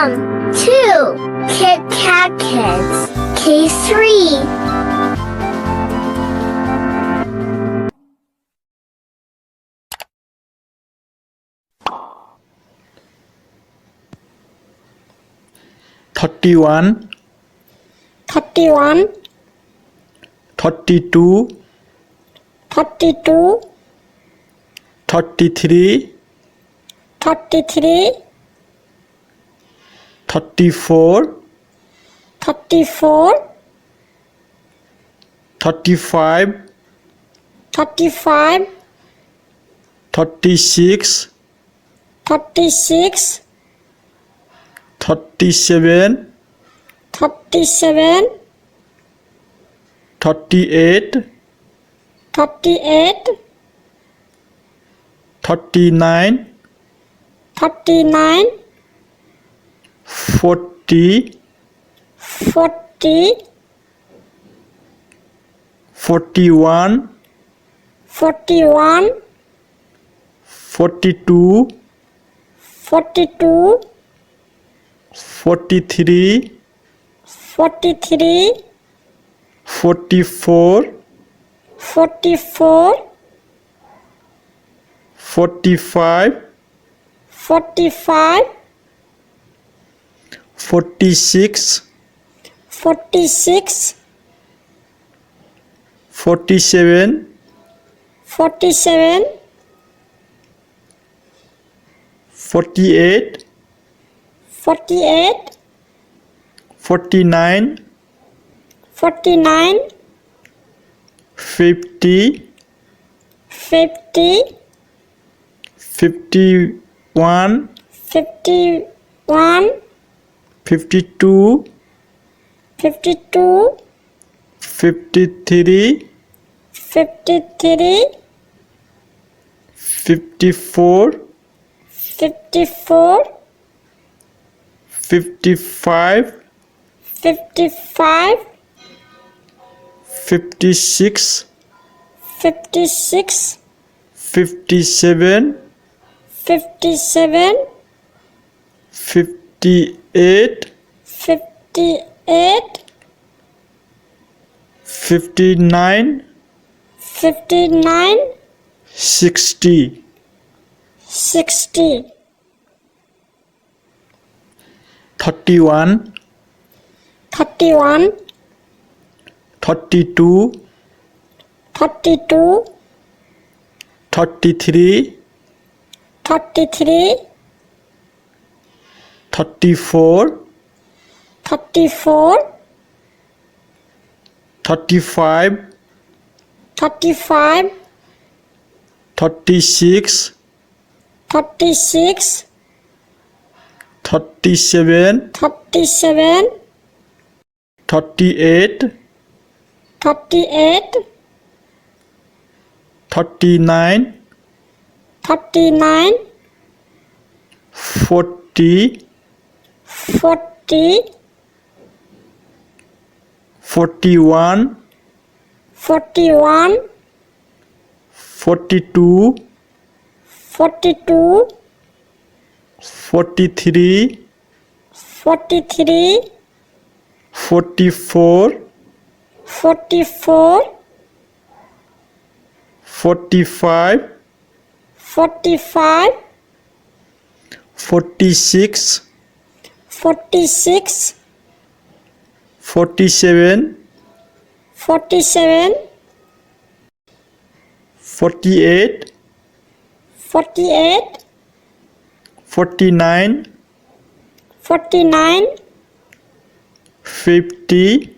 Spelling02 Kit Kat Kids K3 31 31 32 32 33 33 34 34 35 35 36 36 37 37 38 38 39 39 40 40 41 41 42 42 43 43 44 44 45 45 46 46 47 47 48 48 49 49 50 50 51 51 52 52 53 53 54 54 55 55 56 56 57 57 58 58 59 59 60 60 31 31 32 32 33 33 34 34 35 35 36 36 37 37 38 38 39 39 40 40 41 41 42 42 43 43 44 44 45 45 46 46 47 47 48 48 49 49 50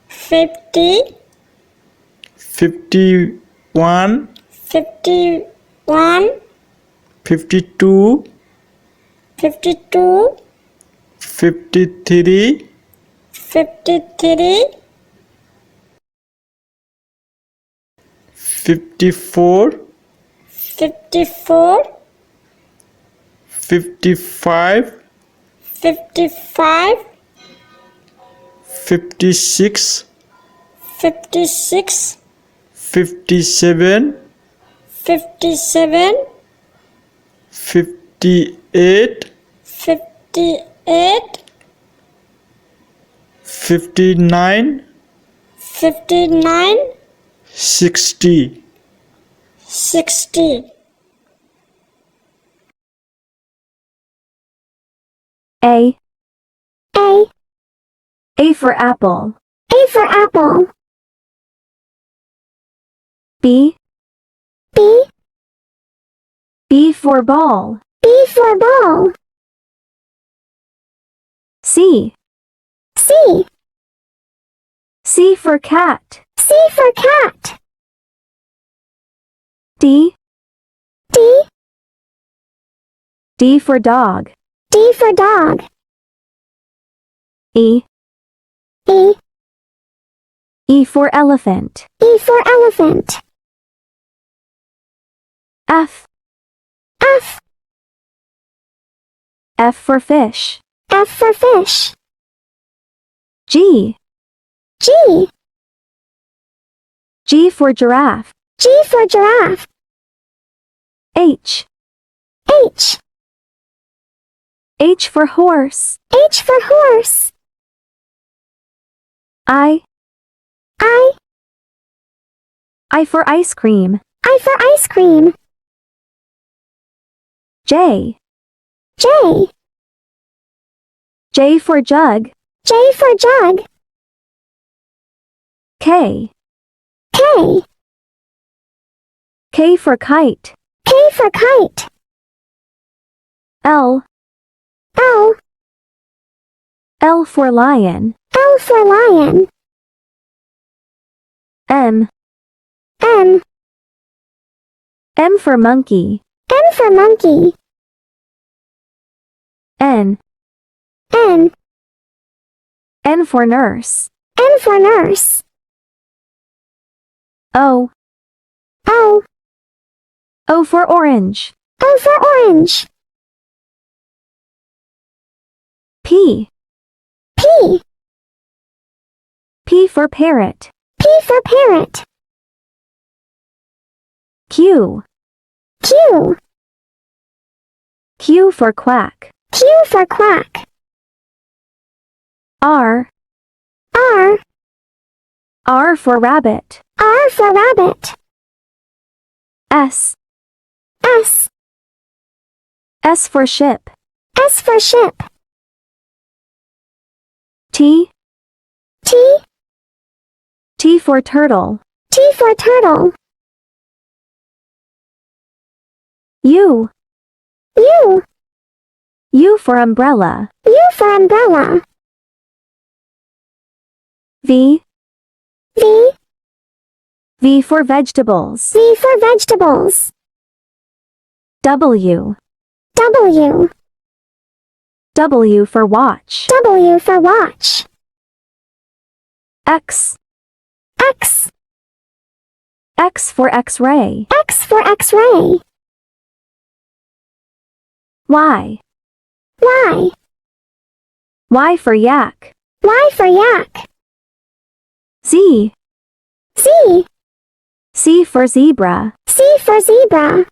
50 51 51 52 52 53 53 54 54 55 55 56 56 57 57 58 58 8, 59, 59, 60. 60. A. A. A for apple. A for apple. B. B. B for ball. B for ball. C. C. C for cat. C for cat. D. D. D for dog. D for dog. E. E. E for elephant. E for elephant. F. F. F for fish. F for fish. G. G. G for giraffe. G for giraffe. H. H. H for horse. H for horse. I. I. I for ice cream. I for ice cream. J. J. J for jug. J for jug. K. K. K for kite. K for kite. L. L. L for lion. L for lion. M. M. M for monkey. M for monkey. N. N. N for nurse. N for nurse. O. O. O for orange. O for orange. P. P. P for parrot. P for parrot. Q. Q. Q for quack. Q for quack. R. R. R for rabbit. R for rabbit. S. S. S for ship. S for ship. T. T. T for turtle. T for turtle. U. U. U for umbrella. U for umbrella. V. V. V for vegetables. V for vegetables. W. W. W for watch. W for watch. X. X. X for x-ray. X for x-ray. Y. Y. Y for yak. Y for yak. Z. Z. C for zebra. Z for zebra.